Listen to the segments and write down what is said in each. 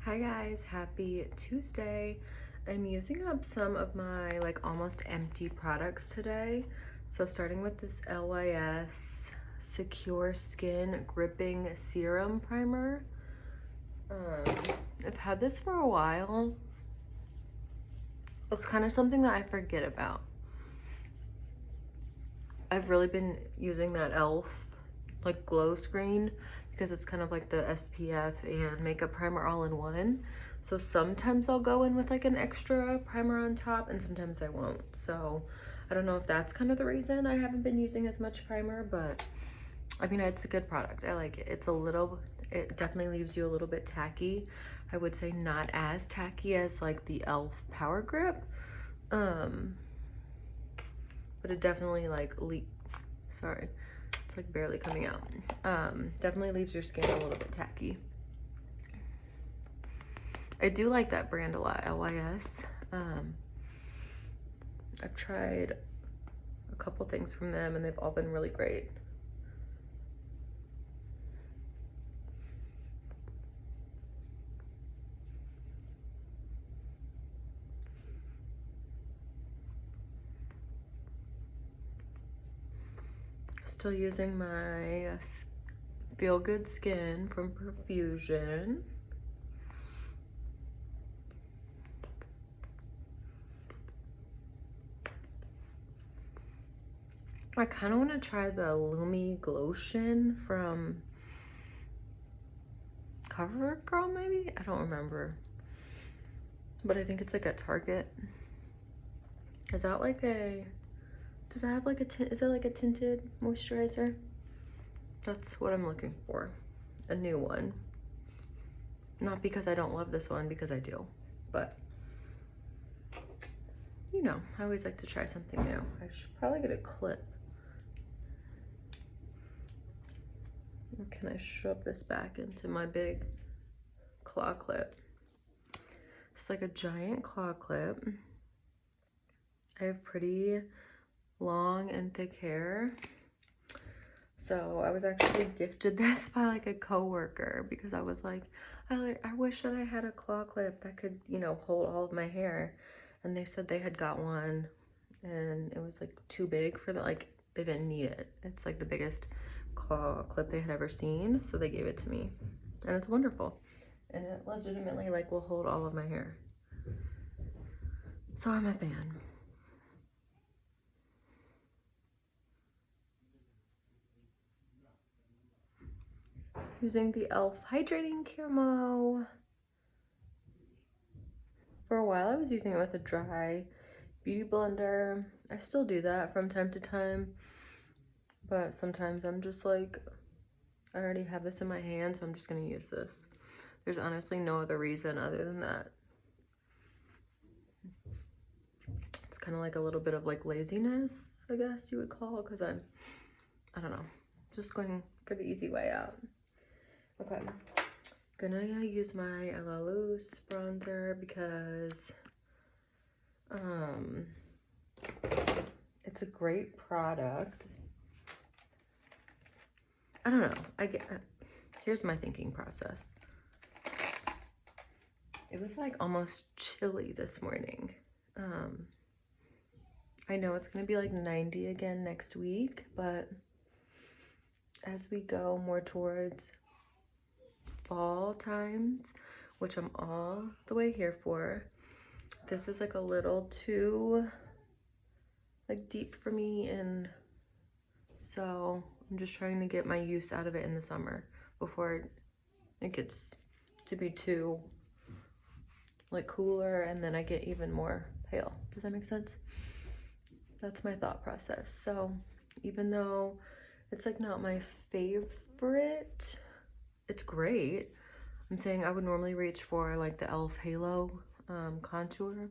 Hi guys, happy Tuesday. I'm using up some of my like almost empty products today. So starting with this LYS Secure Skin Gripping Serum Primer. I've had this for a while. It's kind of something that I forget about. I've really been using that e.l.f. like glow screen because it's kind of like the SPF and makeup primer all in one. So sometimes I'll go in with like an extra primer on top and sometimes I won't. So I don't know if that's kind of the reason I haven't been using as much primer, but I mean, it's a good product. I like it. It definitely leaves you a little bit tacky. I would say not as tacky as like the e.l.f. Power Grip. But it definitely like sorry, it's like barely coming out. Definitely leaves your skin a little bit tacky. I do like that brand a lot, LYS. I've tried a couple things from them and they've all been really great. Still using my Feel Good Skin from Perfusion. I kind of want to try the Lumi Glotion from CoverGirl, maybe? I don't remember. But I think it's like at Target. Is that like a, does that have like a tint, is that like a tinted moisturizer? That's what I'm looking for, a new one. Not because I don't love this one, because I do, but you know, I always like to try something new. I should probably get a clip. Or can I shove this back into my big claw clip? It's like a giant claw clip. I have pretty long and thick hair. So I was actually gifted this by like a coworker because I was like, I wish that I had a claw clip that could, you know, hold all of my hair. And they said they had got one and it was like too big for the, like, they didn't need it. It's like the biggest claw clip they had ever seen. So they gave it to me and it's wonderful. And it legitimately like will hold all of my hair. So I'm a fan. Using the e.l.f. Hydrating Camo. For a while I was using it with a dry beauty blender. I still do that from time to time, but sometimes I'm just like, I already have this in my hand, so I'm just gonna use this. There's honestly no other reason other than that. It's kind of like a little bit of like laziness, I guess you would call, because I don't know, just going for the easy way out. Okay, gonna use my La Loose bronzer because it's a great product. I don't know, here's my thinking process. It was like almost chilly this morning. I know it's gonna be like 90 again next week, but as we go more towards fall times, which I'm all the way here for, this is like a little too like deep for me, and so I'm just trying to get my use out of it in the summer before it gets to be too like cooler and then I get even more pale. Does that make sense? That's my thought process. So even though it's like not my favorite, it's great. I'm saying I would normally reach for like the e.l.f. Halo contour,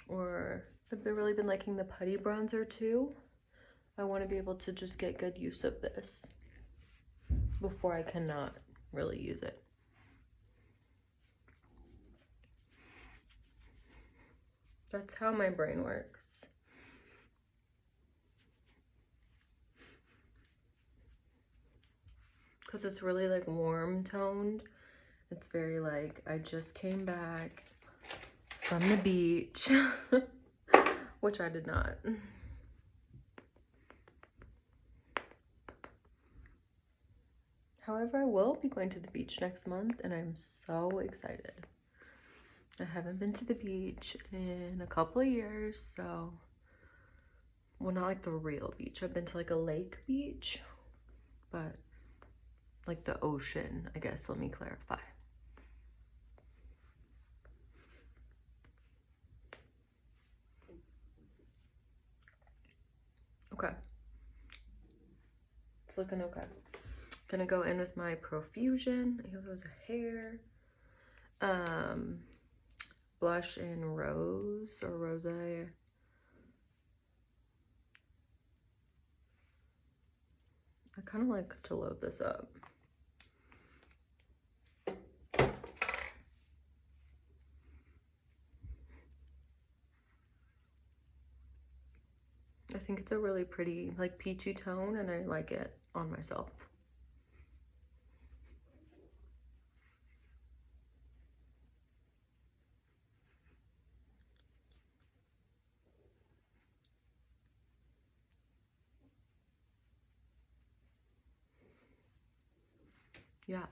or I've really been liking the putty bronzer too. I want to be able to just get good use of this before I cannot really use it. That's how my brain works. Because it's really like warm toned, It's very like, I just came back from the beach, which I did not. However, I will be going to the beach next month, and I'm so excited. I haven't been to the beach in a couple of years, so, well, not like the real beach. I've been to like a lake beach, but like the ocean, I guess, let me clarify. Okay. It's looking okay. Gonna go in with my Profusion. I hope it was a hair. Blush in Rose or Rose. I kind of like to load this up. I think it's a really pretty, like, peachy tone, and I like it on myself. Yeah,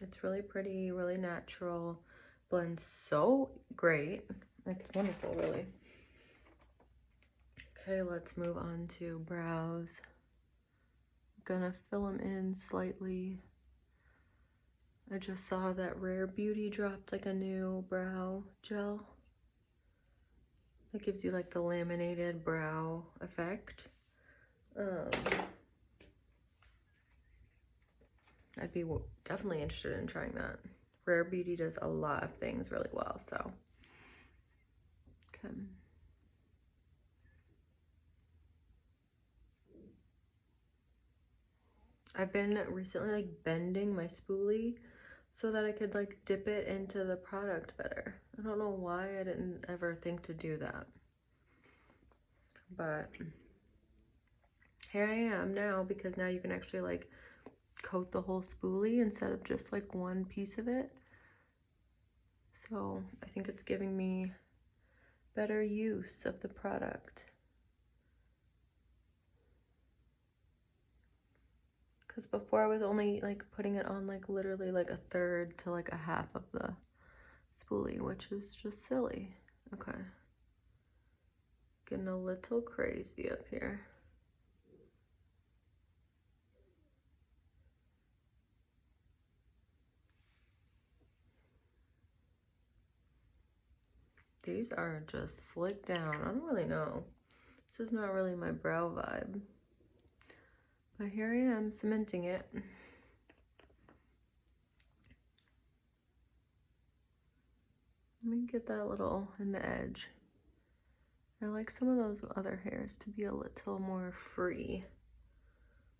it's really pretty, really natural, blends so great. It's wonderful, really. Okay, let's move on to brows. Gonna fill them in slightly. I just saw that Rare Beauty dropped like a new brow gel that gives you like the laminated brow effect. I'd be definitely interested in trying that. Rare Beauty does a lot of things really well, so. Okay. I've been recently like bending my spoolie so that I could like dip it into the product better. I don't know why I didn't ever think to do that. But here I am now, because now you can actually like coat the whole spoolie instead of just like one piece of it. So I think it's giving me better use of the product. Because before I was only like putting it on like literally like a third to like a half of the spoolie, which is just silly. Okay. Getting a little crazy up here. These are just slicked down. I don't really know. This is not really my brow vibe. But here I am cementing it. Let me get that little in the edge. I like some of those other hairs to be a little more free.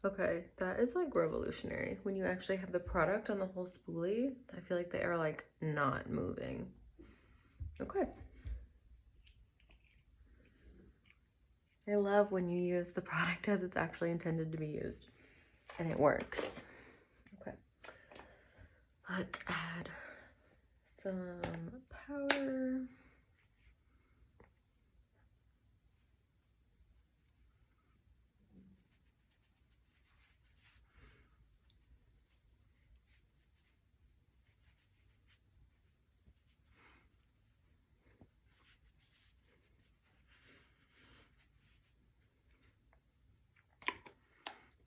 Okay, that is like revolutionary. When you actually have the product on the whole spoolie, I feel like they are like not moving. Okay. I love when you use the product as it's actually intended to be used, and it works. Okay. Let's add some powder.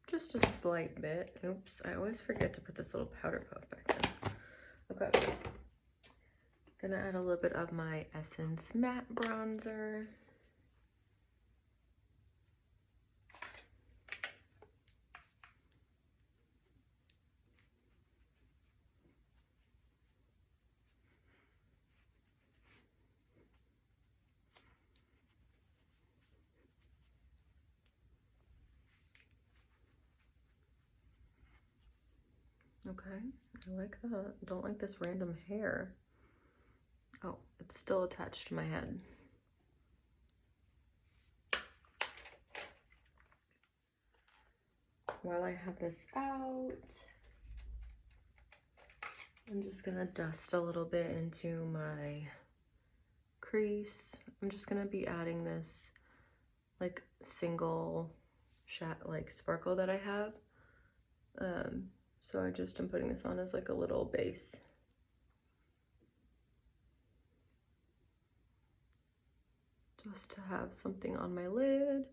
Just a slight bit. Oops, I always forget to put this little powder puff back in. Okay. Gonna add a little bit of my Essence Matte Bronzer. Okay, I like that. Don't like this random hair. Oh, it's still attached to my head. While I have this out, I'm just gonna dust a little bit into my crease. I'm just gonna be adding this like single like sparkle that I have. So I just am putting this on as like a little base. Just to have something on my lid.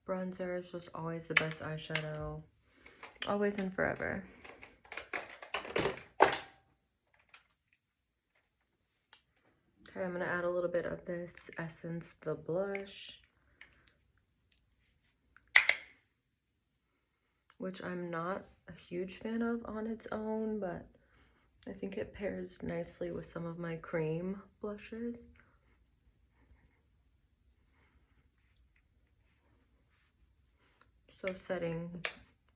Bronzer is just always the best eyeshadow, always and forever. Okay, I'm gonna add a little bit of this Essence, the blush, which I'm not a huge fan of on its own, but I think it pairs nicely with some of my cream blushes. So setting,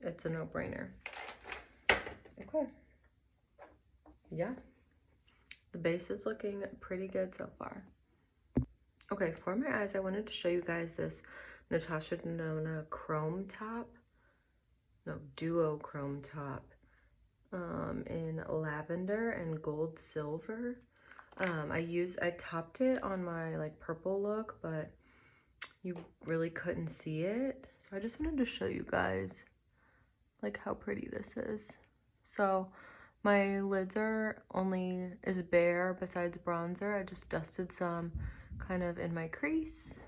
it's a no-brainer. Okay. Yeah. The base is looking pretty good so far. Okay, for my eyes, I wanted to show you guys this Natasha Denona chrome top. No, duo chrome top. In lavender and gold silver. I topped it on my like purple look, but you really couldn't see it. So I just wanted to show you guys like how pretty this is. So my lids is bare besides bronzer. I just dusted some kind of in my crease.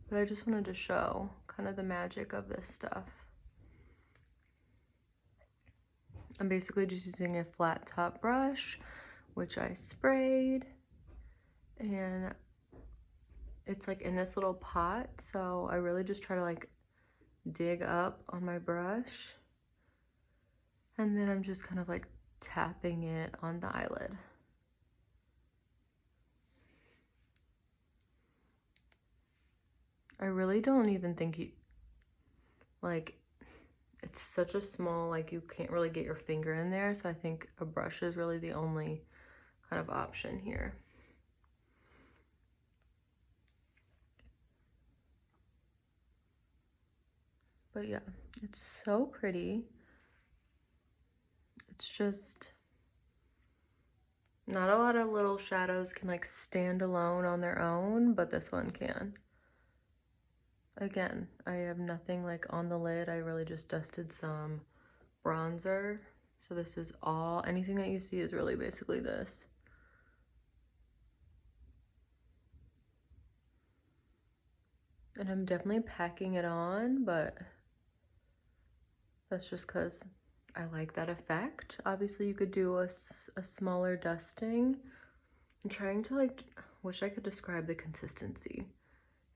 But I just wanted to show kind of the magic of this stuff. I'm basically just using a flat top brush, which I sprayed, and it's like in this little pot, so I really just try to like dig up on my brush, and then I'm just kind of like tapping it on the eyelid. I really don't even think it's such a small, like you can't really get your finger in there, so I think a brush is really the only kind of option here. But yeah, it's so pretty. It's just not a lot of little shadows can like stand alone on their own, but this one can. Again, I have nothing like on the lid. I really just dusted some bronzer. So this is all, anything that you see is really basically this. And I'm definitely packing it on, but that's just because I like that effect. Obviously you could do a smaller dusting. I'm trying to like, wish I could describe the consistency.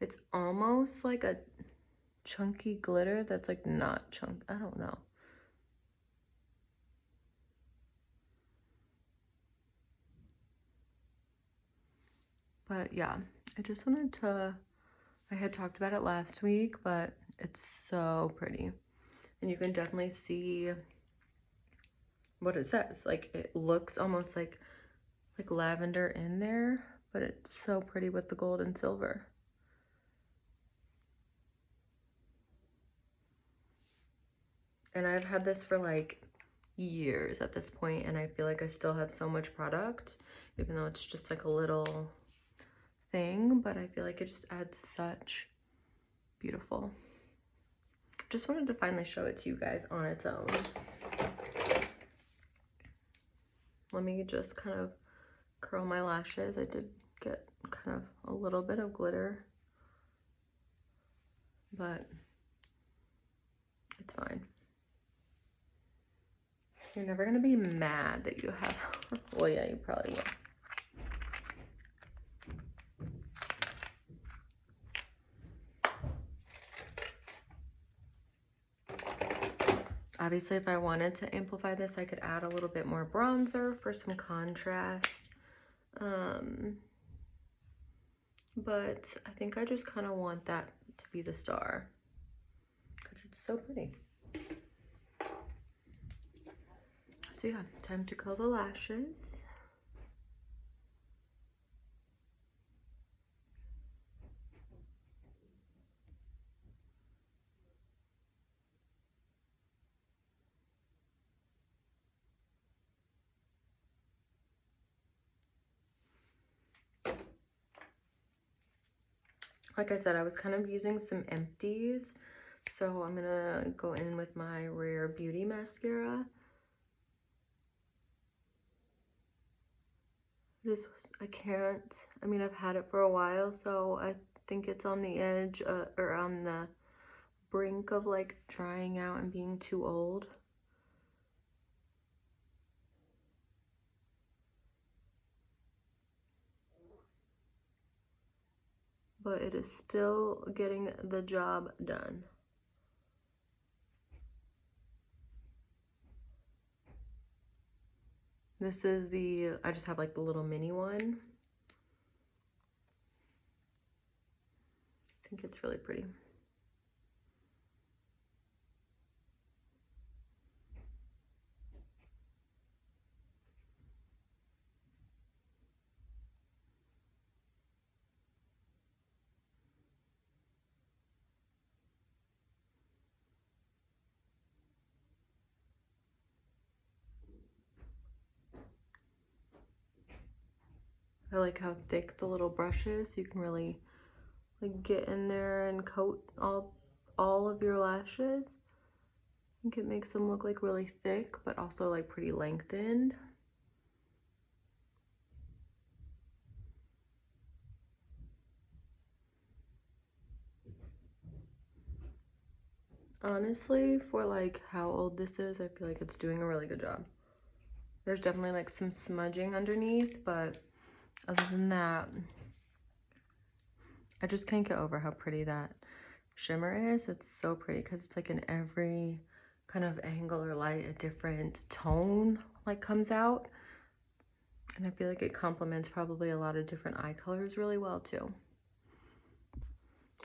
It's almost like a chunky glitter that's like not chunk, I don't know. But yeah, I just wanted to, I had talked about it last week, but it's so pretty. And you can definitely see what it says. Like it looks almost like lavender in there, but it's so pretty with the gold and silver. And I've had this for like years at this point, and I feel like I still have so much product, even though it's just like a little thing, but I feel like it just adds such beautiful. Just wanted to finally show it to you guys on its own. Let me just kind of curl my lashes. I did get kind of a little bit of glitter, but it's fine. You're never gonna be mad that you have, well, yeah, you probably will. Obviously, if I wanted to amplify this, I could add a little bit more bronzer for some contrast. But I think I just kind of want that to be the star because it's so pretty. So yeah, time to curl the lashes. Like I said, I was kind of using some empties. So I'm gonna go in with my Rare Beauty mascara. I can't, I mean, I've had it for a while, so I think it's on the edge, or on the brink of like trying out and being too old. But it is still getting the job done. This is I just have like the little mini one. I think it's really pretty. I like how thick the little brush is, so you can really like get in there and coat all of your lashes. I think it makes them look like really thick, but also like pretty lengthened. Honestly, for like how old this is, I feel like it's doing a really good job. There's definitely like some smudging underneath, but other than that, I just can't get over how pretty that shimmer is. It's so pretty because it's like in every kind of angle or light, a different tone like comes out. And I feel like it complements probably a lot of different eye colors really well too.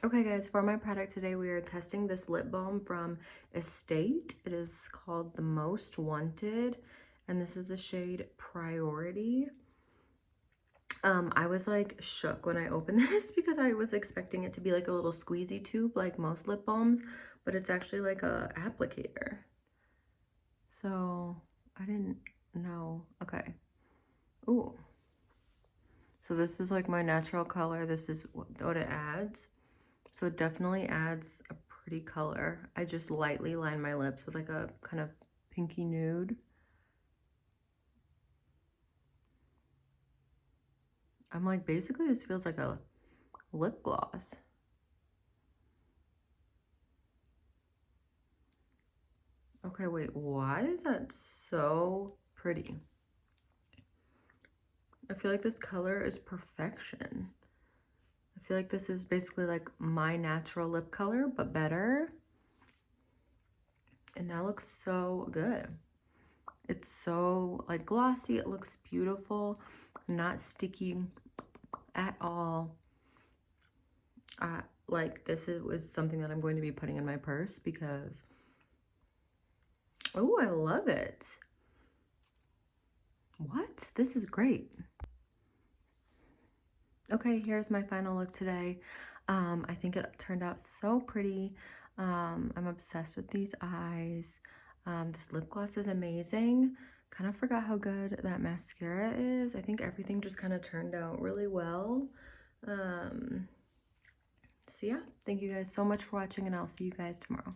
Okay guys, for my product today, we are testing this lip balm from Estate. It is called the Most Wanted, and this is the shade Priority. I was like shook when I opened this because I was expecting it to be like a little squeezy tube like most lip balms, but it's actually like a applicator. So I didn't know. Okay. Ooh. So this is like my natural color. This is what it adds. So it definitely adds a pretty color. I just lightly line my lips with like a kind of pinky nude. I'm like, basically this feels like a lip gloss. Okay, wait, why is that so pretty? I feel like this color is perfection. I feel like this is basically like my natural lip color, but better. And that looks so good. It's so like glossy, it looks beautiful, not sticky at all. Like this was something that I'm going to be putting in my purse because, oh, I love it. What? This is great. Okay, here's my final look today. I think it turned out so pretty. I'm obsessed with these eyes. This lip gloss is amazing. Kind of forgot how good that mascara is. I think everything just kind of turned out really well. So yeah, thank you guys so much for watching, and I'll see you guys tomorrow.